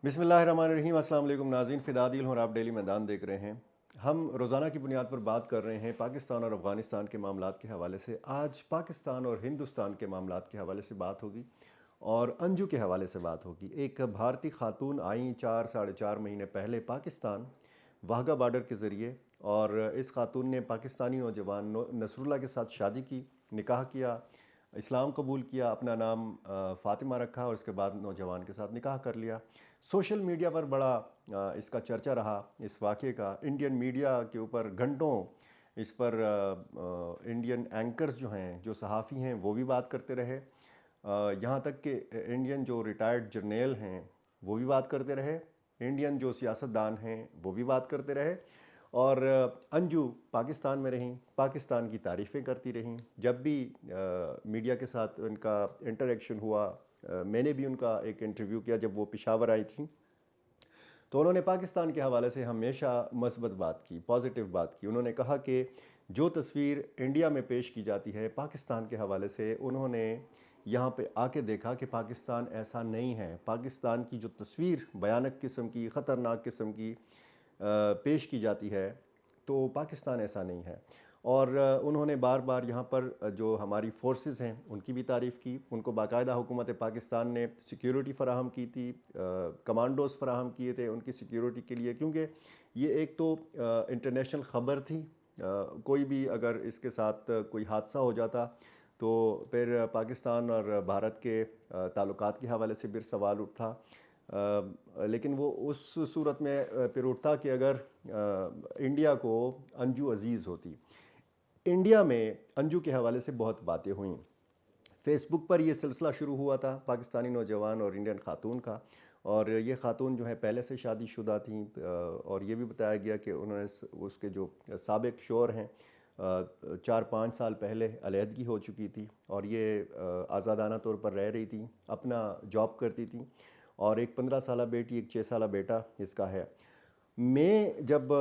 बिस्मिल्लाहिर्रहमानिर्रहीम। अस्सलाम वालेकुम नाज़रीन, फ़िदा दिल हूँ और आप डेली मैदान देख रहे हैं। हम रोज़ाना की बुनियाद पर बात कर रहे हैं पाकिस्तान और अफ़गानिस्तान के मामलात के हवाले से। आज पाकिस्तान और हिंदुस्तान के मामलात के हवाले से बात होगी और अंजू के हवाले से बात होगी। एक भारतीय खातून आई 4 साढ़े 4 महीने पहले पाकिस्तान वाहगा बॉर्डर के ज़रिए, और इस खातून ने पाकिस्तानी नौजवान नसरुल्लाह के साथ शादी की, निकाह किया, इस्लाम कबूल किया, अपना नाम फ़ातिमा रखा और उसके बाद नौजवान के साथ निकाह कर लिया। सोशल मीडिया पर बड़ा इसका चर्चा रहा, इस वाक़े का। इंडियन मीडिया के ऊपर घंटों इस पर इंडियन एंकर्स जो हैं, जो सहाफ़ी हैं, वो भी बात करते रहे। यहाँ तक कि इंडियन जो रिटायर्ड जर्नैल हैं वो भी बात करते रहे, इंडियन जो सियासतदान हैं वो भी बात करते रहे। और अंजू पाकिस्तान में रहीं, पाकिस्तान की तारीफ़ें करती रहीं। जब भी मीडिया के साथ उनका इंटरेक्शन हुआ, मैंने भी उनका एक इंटरव्यू किया जब वो पेशावर आई थी, तो उन्होंने पाकिस्तान के हवाले से हमेशा मस्बत बात की, पॉजिटिव बात की। उन्होंने कहा कि जो तस्वीर इंडिया में पेश की जाती है पाकिस्तान के हवाले से, उन्होंने यहाँ पे आके देखा कि पाकिस्तान ऐसा नहीं है। पाकिस्तान की जो तस्वीर भयानक किस्म की, ख़तरनाक किस्म की पेश की जाती है, तो पाकिस्तान ऐसा नहीं है। और उन्होंने बार बार यहाँ पर जो हमारी फ़ोर्सेस हैं उनकी भी तारीफ़ की। उनको बाकायदा हुकूमत पाकिस्तान ने सिक्योरिटी फ़राहम की थी, कमांडोज़ फ़राहम किए थे उनकी सिक्योरिटी के लिए, क्योंकि ये एक तो इंटरनेशनल ख़बर थी। कोई भी अगर इसके साथ कोई हादसा हो जाता तो फिर पाकिस्तान और भारत के ताल्लुकात के हवाले से भी सवाल उठता। लेकिन वो उस सूरत में फिर उठता कि अगर इंडिया को अंजू अज़ीज़ होती। इंडिया में अंजू के हवाले से बहुत बातें हुईं। फ़ेसबुक पर ये सिलसिला शुरू हुआ था पाकिस्तानी नौजवान और इंडियन खातून का, और ये खातून जो है पहले से शादीशुदा थीं। और ये भी बताया गया कि उन्होंने उसके जो साबिक शौहर हैं 4-5 साल पहले अलहदगी हो चुकी थी, और ये आज़ादाना तौर पर रह रही थी, अपना जॉब करती थी, और एक 15 साला बेटी, एक 6 साला बेटा इसका है। मैं जब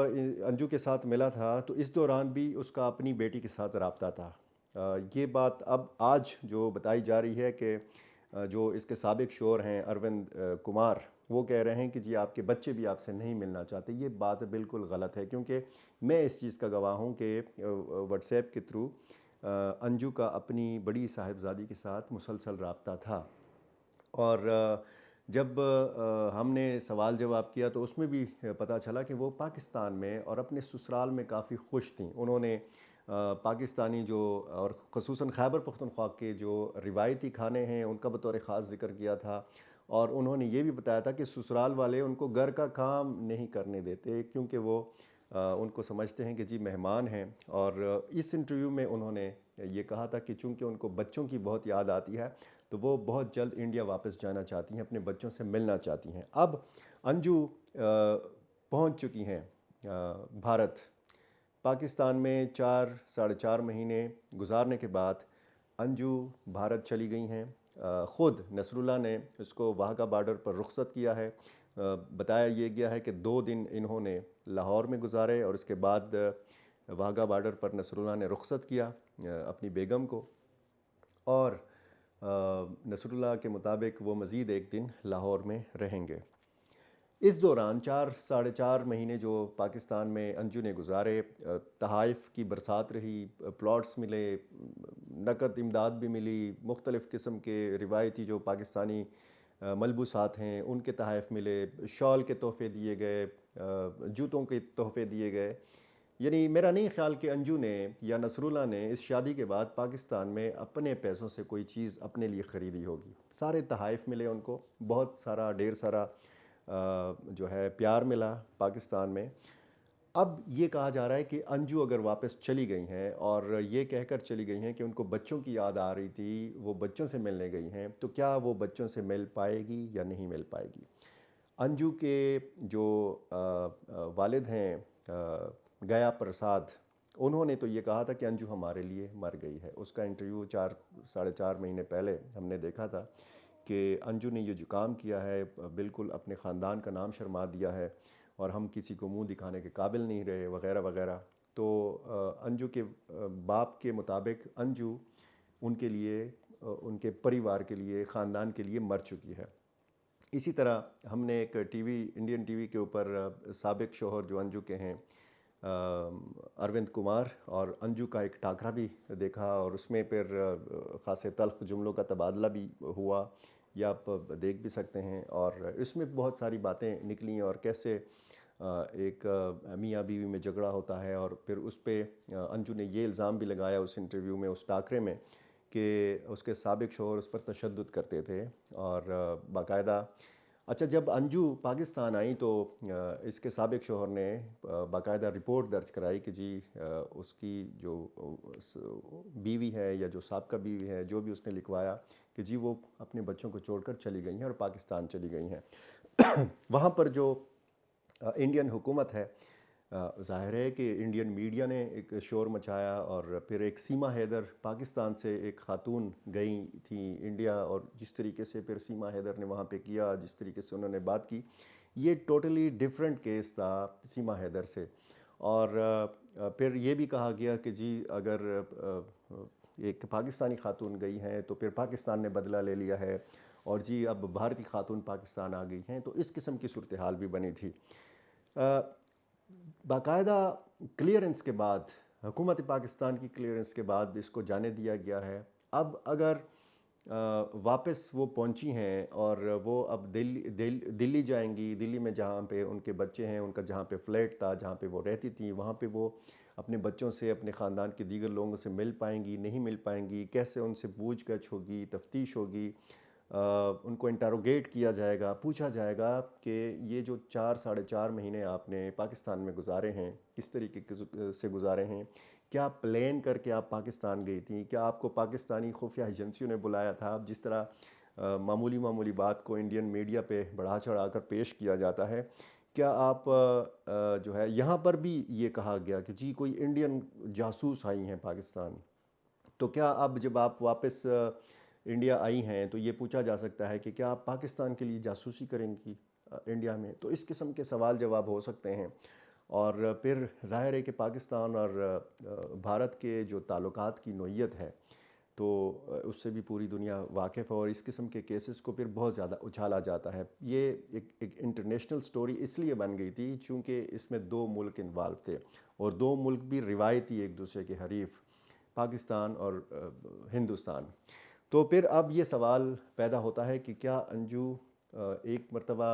अंजू के साथ मिला था तो इस दौरान भी उसका अपनी बेटी के साथ रब्ता था। ये बात अब आज जो बताई जा रही है कि जो इसके साबिक शौहर हैं अरविंद कुमार, वो कह रहे हैं कि जी आपके बच्चे भी आपसे नहीं मिलना चाहते। ये बात बिल्कुल गलत है, क्योंकि मैं इस चीज़ का गवाह हूँ कि व्हाट्सएप के थ्रू अंजू का अपनी बड़ी साहिबजादी के साथ मुसलसल रब्ता था। और जब हमने सवाल जवाब किया तो उसमें भी पता चला कि वो पाकिस्तान में और अपने ससुराल में काफ़ी खुश थीं। उन्होंने पाकिस्तानी जो और ख़ुसूसन खैबर पख्तूनख्वा के जो रिवायती खाने हैं उनका बतौर ख़ास ज़िक्र किया था, और उन्होंने ये भी बताया था कि ससुराल वाले उनको घर का काम नहीं करने देते, क्योंकि वो उनको समझते हैं कि जी मेहमान हैं। और इस इंटरव्यू में उन्होंने ये कहा था कि चूँकि उनको बच्चों की बहुत याद आती है, तो वो बहुत जल्द इंडिया वापस जाना चाहती हैं, अपने बच्चों से मिलना चाहती हैं। अब अंजू पहुंच चुकी हैं भारत। पाकिस्तान में 4 साढ़े 4 महीने गुजारने के बाद अंजू भारत चली गई हैं। ख़ुद नसरुल्लाह ने इसको वाहगा बॉर्डर पर रुखसत किया है। बताया ये गया है कि 2 दिन इन्होंने लाहौर में गुजारे, और उसके बाद वाहगा बॉर्डर पर नसरुल्लाह ने रुखसत किया अपनी बेगम को। और नसरुल्लाह के मुताबिक वो मज़ीद एक दिन लाहौर में रहेंगे। इस दौरान 4 साढ़े 4 महीने जो पाकिस्तान में अंजू ने गुजारे, तहाइफ़ की बरसात रही, प्लॉट्स मिले, नकद इमदाद भी मिली, मुख्तलिफ़ किस्म के रिवायती जो पाकिस्तानी मलबूसात हैं उनके तहाइफ़ मिले, शॉल के तोहफ़े दिए गए, जूतों के तोहफ़े दिए गए। यानी मेरा नहीं ख़्याल कि अंजू ने या नसरुल्लाह ने इस शादी के बाद पाकिस्तान में अपने पैसों से कोई चीज़ अपने लिए ख़रीदी होगी। सारे तहाइफ़ मिले उनको, बहुत सारा ढेर सारा जो है प्यार मिला पाकिस्तान में। अब ये कहा जा रहा है कि अंजू अगर वापस चली गई हैं और ये कहकर चली गई हैं कि उनको बच्चों की याद आ रही थी, वो बच्चों से मिलने गई हैं, तो क्या वो बच्चों से मिल पाएगी या नहीं मिल पाएगी? अंजू के जो वालिद हैं गया प्रसाद, उन्होंने तो ये कहा था कि अंजू हमारे लिए मर गई है। उसका इंटरव्यू 4 साढ़े 4 महीने पहले हमने देखा था कि अंजू ने ये जो काम किया है बिल्कुल अपने ख़ानदान का नाम शर्मा दिया है, और हम किसी को मुंह दिखाने के काबिल नहीं रहे, वगैरह वगैरह। तो अंजू के बाप के मुताबिक अंजू उनके लिए उनके परिवार के लिए, ख़ानदान के लिए मर चुकी है। इसी तरह हमने एक टीवी इंडियन टीवी के ऊपर साबिक शौहर जो अंजू के हैं अरविंद कुमार और अंजू का एक टाकरा भी देखा, और उसमें फिर ख़ासे तल्ख़ जुमलों का तबादला भी हुआ, या आप देख भी सकते हैं। और इसमें बहुत सारी बातें निकली, और कैसे एक मियाँ बीवी में झगड़ा होता है, और फिर उस पे अंजू ने ये इल्ज़ाम भी लगाया उस इंटरव्यू में, उस टाकरे में, कि उसके साबिक शौहर उस पर तशद्दुद करते थे। और बाकायदा अच्छा, जब अंजू पाकिस्तान आई तो इसके साबिक शौहर ने बाकायदा रिपोर्ट दर्ज कराई कि जी उसकी जो बीवी है, या जो साबका बीवी है, जो भी उसने लिखवाया कि जी वो अपने बच्चों को छोड़कर चली गई हैं और पाकिस्तान चली गई हैं। वहाँ पर जो इंडियन हुकूमत है, ज़ाहिर है कि इंडियन मीडिया ने एक शोर मचाया, और फिर एक सीमा हैदर पाकिस्तान से एक ख़ातून गई थी इंडिया, और जिस तरीके से फिर सीमा हैदर ने वहाँ पे किया, जिस तरीके से उन्होंने बात की, ये टोटली डिफरेंट केस था सीमा हैदर से। और फिर ये भी कहा गया कि जी अगर एक पाकिस्तानी ख़ातून गई हैं तो फिर पाकिस्तान ने बदला ले लिया है, और जी अब भारतीय ख़ातून पाकिस्तान आ गई हैं, तो इस किस्म की सूरत हाल भी बनी थी। बाकायदा क्लियरेंस के बाद, हुकूमत पाकिस्तान की क्लियरेंस के बाद इसको जाने दिया गया है। अब अगर वापस वो पहुंची हैं और वो अब दिल्ली जाएंगी, दिल्ली में जहाँ पे उनके बच्चे हैं, उनका जहाँ पे फ्लैट था, जहाँ पे वो रहती थी, वहाँ पे वो अपने बच्चों से, अपने ख़ानदान के दीगर लोगों से मिल पाएंगी, नहीं मिल पाएंगी, कैसे उनसे पूछ-गछ होगी, तफ्तीश होगी, उनको इंटरोगेट किया जाएगा, पूछा जाएगा कि ये जो 4 साढ़े 4 महीने आपने पाकिस्तान में गुजारे हैं, किस तरीके से गुजारे हैं, क्या प्लान करके आप पाकिस्तान गई थी, क्या आपको पाकिस्तानी खुफिया एजेंसियों ने बुलाया था। जिस तरह मामूली मामूली बात को इंडियन मीडिया पे बढ़ा चढ़ा कर पेश किया जाता है, क्या आप जो है यहाँ पर भी ये कहा गया कि जी कोई इंडियन जासूस आई हैं पाकिस्तान, तो क्या अब जब आप वापस इंडिया आई हैं तो ये पूछा जा सकता है कि क्या आप पाकिस्तान के लिए जासूसी करेंगी इंडिया में। तो इस किस्म के सवाल जवाब हो सकते हैं। और फिर ज़ाहिर है कि पाकिस्तान और भारत के जो ताल्लुकात की नोयत है, तो उससे भी पूरी दुनिया वाकिफ़ है, और इस किस्म के केसेस को फिर बहुत ज़्यादा उछाला जाता है। ये एक इंटरनेशनल स्टोरी इसलिए बन गई थी चूँकि इसमें 2 मुल्क इन्वॉल्व थे, और 2 मुल्क भी रिवायती एक दूसरे के हरीफ, पाकिस्तान और हिंदुस्तान। तो फिर अब ये सवाल पैदा होता है कि क्या अंजू एक मरतबा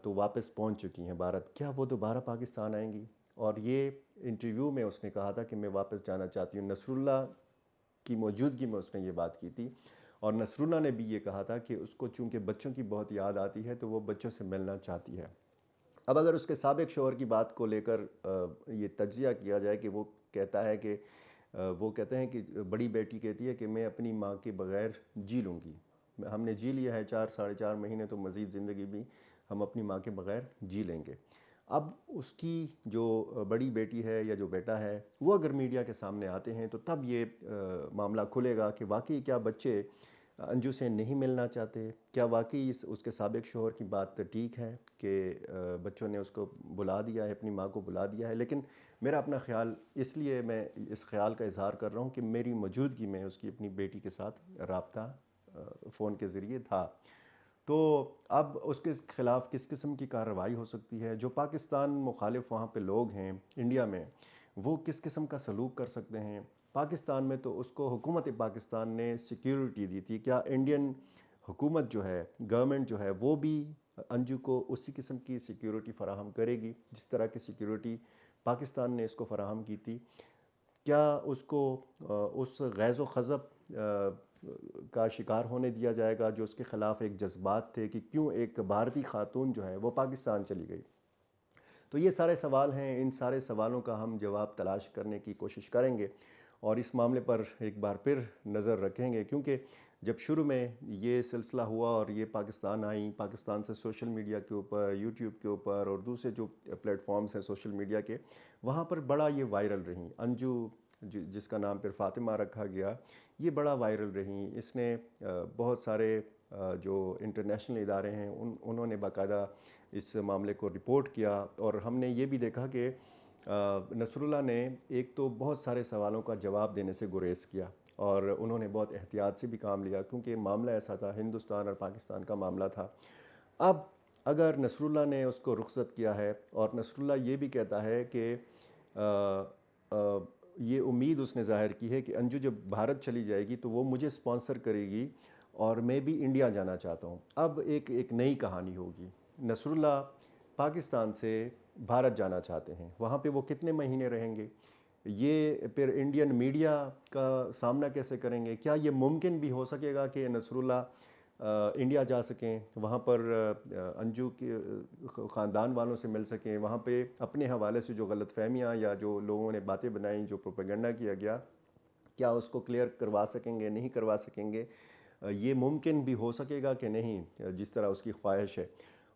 तो वापस पहुंच चुकी हैं भारत, क्या वो दोबारा पाकिस्तान आएंगी। और ये इंटरव्यू में उसने कहा था कि मैं वापस जाना चाहती हूँ, नसरुल्लाह की मौजूदगी में उसने ये बात की थी। और नसरुल्लाह ने भी ये कहा था कि उसको चूँकि बच्चों की बहुत याद आती है तो वो बच्चों से मिलना चाहती है। अब अगर उसके साबिक शौहर की बात को लेकर ये तज्जिया किया जाए कि वो कहता है कि वो कहते हैं कि बड़ी बेटी कहती है कि मैं अपनी माँ के बग़ैर जी लूँगी, हमने जी लिया है 4 साढ़े 4 महीने, तो मज़ीद ज़िंदगी भी हम अपनी माँ के बग़ैर जी लेंगे। अब उसकी जो बड़ी बेटी है या जो बेटा है, वो अगर मीडिया के सामने आते हैं तो तब ये मामला खुलेगा कि वाकई क्या बच्चे अंजू से नहीं मिलना चाहते, क्या वाकई उसके साबिक शौहर की बात ठीक है कि बच्चों ने उसको बुला दिया है, अपनी माँ को बुला दिया है। लेकिन मेरा अपना ख़्याल, इसलिए मैं इस ख़्याल का इज़हार कर रहा हूँ कि मेरी मौजूदगी में उसकी अपनी बेटी के साथ रब्ता फ़ोन के ज़रिए था। तो अब उसके ख़िलाफ़ किस किस्म की कार्रवाई हो सकती है, जो पाकिस्तान मुखालिफ वहाँ पे लोग हैं इंडिया में, वो किस किस्म का सलूक कर सकते हैं। पाकिस्तान में तो उसको हुकूमत पाकिस्तान ने सिक्योरिटी दी थी, क्या इंडियन हुकूमत जो है, गवर्नमेंट जो है, वो भी अंजू को उसी किस्म की सिक्योरिटी फ़राहम करेगी जिस तरह की सिक्योरिटी पाकिस्तान ने इसको फ़राहम की थी। क्या उसको उस गैज़ व ख़ज़ब का शिकार होने दिया जाएगा जो उसके ख़िलाफ़ एक जज्बात थे कि क्यों एक भारतीय ख़ातून जो है वो पाकिस्तान चली गई। तो ये सारे सवाल हैं, इन सारे सवालों का हम जवाब तलाश करने की कोशिश करेंगे, और इस मामले पर एक बार फिर नज़र रखेंगे, क्योंकि जब शुरू में ये सिलसिला हुआ और ये पाकिस्तान आई, पाकिस्तान से सोशल मीडिया के ऊपर, यूट्यूब के ऊपर और दूसरे जो प्लेटफॉर्म्स हैं सोशल मीडिया के, वहाँ पर बड़ा ये वायरल रही अंजू, जिसका नाम फिर फ़ातिमा रखा गया, ये बड़ा वायरल रही। इसने बहुत सारे जो इंटरनेशनल इदारे हैं उन्होंने बाकायदा इस मामले को रिपोर्ट किया, और हमने ये भी देखा कि नसरुल्लाह ने एक तो बहुत सारे सवालों का जवाब देने से गुरेज़ किया, और उन्होंने बहुत एहतियात से भी काम लिया, क्योंकि मामला ऐसा था, हिंदुस्तान और पाकिस्तान का मामला था। اب اگر نصر اللہ نے اس کو رخصت کیا ہے اور نصر اللہ یہ بھی کہتا ہے کہ آ، آ، یہ امید اس نے ظاہر کی ہے کہ انجو جب بھارت چلی جائے گی تو وہ مجھے اسپانسر کرے گی اور میں بھی انڈیا جانا چاہتا ہوں. اب ایک نئی کہانی ہوگی. نصر اللہ پاکستان سے بھارت جانا چاہتے ہیں، وہاں پہ وہ کتنے مہینے رہیں گے؟ یہ پھر انڈین میڈیا کا سامنا کیسے کریں گے؟ کیا یہ ممکن بھی ہو سکے گا کہ نصر اللہ انڈیا جا سکیں، وہاں پر انجو کے خاندان والوں سے مل سکیں، وہاں پہ اپنے حوالے سے جو غلط فہمیاں یا جو لوگوں نے باتیں بنائیں، جو پروپیگنڈا کیا گیا، کیا اس کو کلیئر کروا سکیں گے، نہیں کروا سکیں گے؟ یہ ممکن بھی ہو سکے گا کہ نہیں، جس طرح اس کی خواہش ہے؟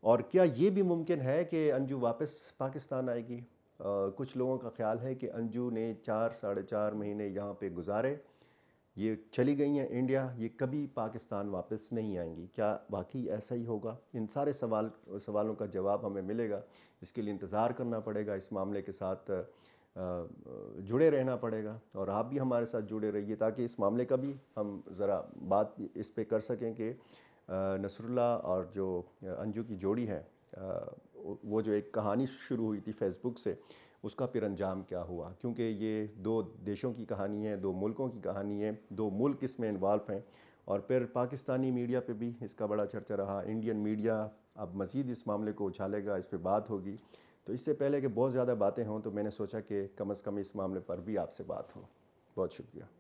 اور کیا یہ بھی ممکن ہے کہ انجو واپس پاکستان آئے گی؟ کچھ لوگوں کا خیال ہے کہ انجو نے 4 ساڑھے 4 مہینے یہاں پہ گزارے، یہ چلی گئی ہیں انڈیا، یہ کبھی پاکستان واپس نہیں آئیں گی. کیا واقعی ایسا ہی ہوگا؟ ان سارے سوالوں کا جواب ہمیں ملے گا. اس کے لیے انتظار کرنا پڑے گا، اس معاملے کے ساتھ جڑے رہنا پڑے گا، اور آپ بھی ہمارے ساتھ جڑے رہیے تاکہ اس معاملے کا بھی ہم ذرا بات اس پہ کر سکیں کہ نصر اللہ اور جو انجو کی جوڑی ہے، وہ جو ایک کہانی شروع ہوئی تھی فیس بک سے، اس کا پھر انجام کیا ہوا؟ کیونکہ یہ دو دیشوں کی کہانی ہے، دو ملکوں کی کہانی ہے، دو ملک اس میں انوالو ہیں. اور پھر پاکستانی میڈیا پہ بھی اس کا بڑا چرچا رہا. انڈین میڈیا اب مزید اس معاملے کو اچھالے گا، اس پہ بات ہوگی. تو اس سے پہلے کہ بہت زیادہ باتیں ہوں تو میں نے سوچا کہ کم از کم اس معاملے پر بھی آپ سے بات ہو. بہت شکریہ.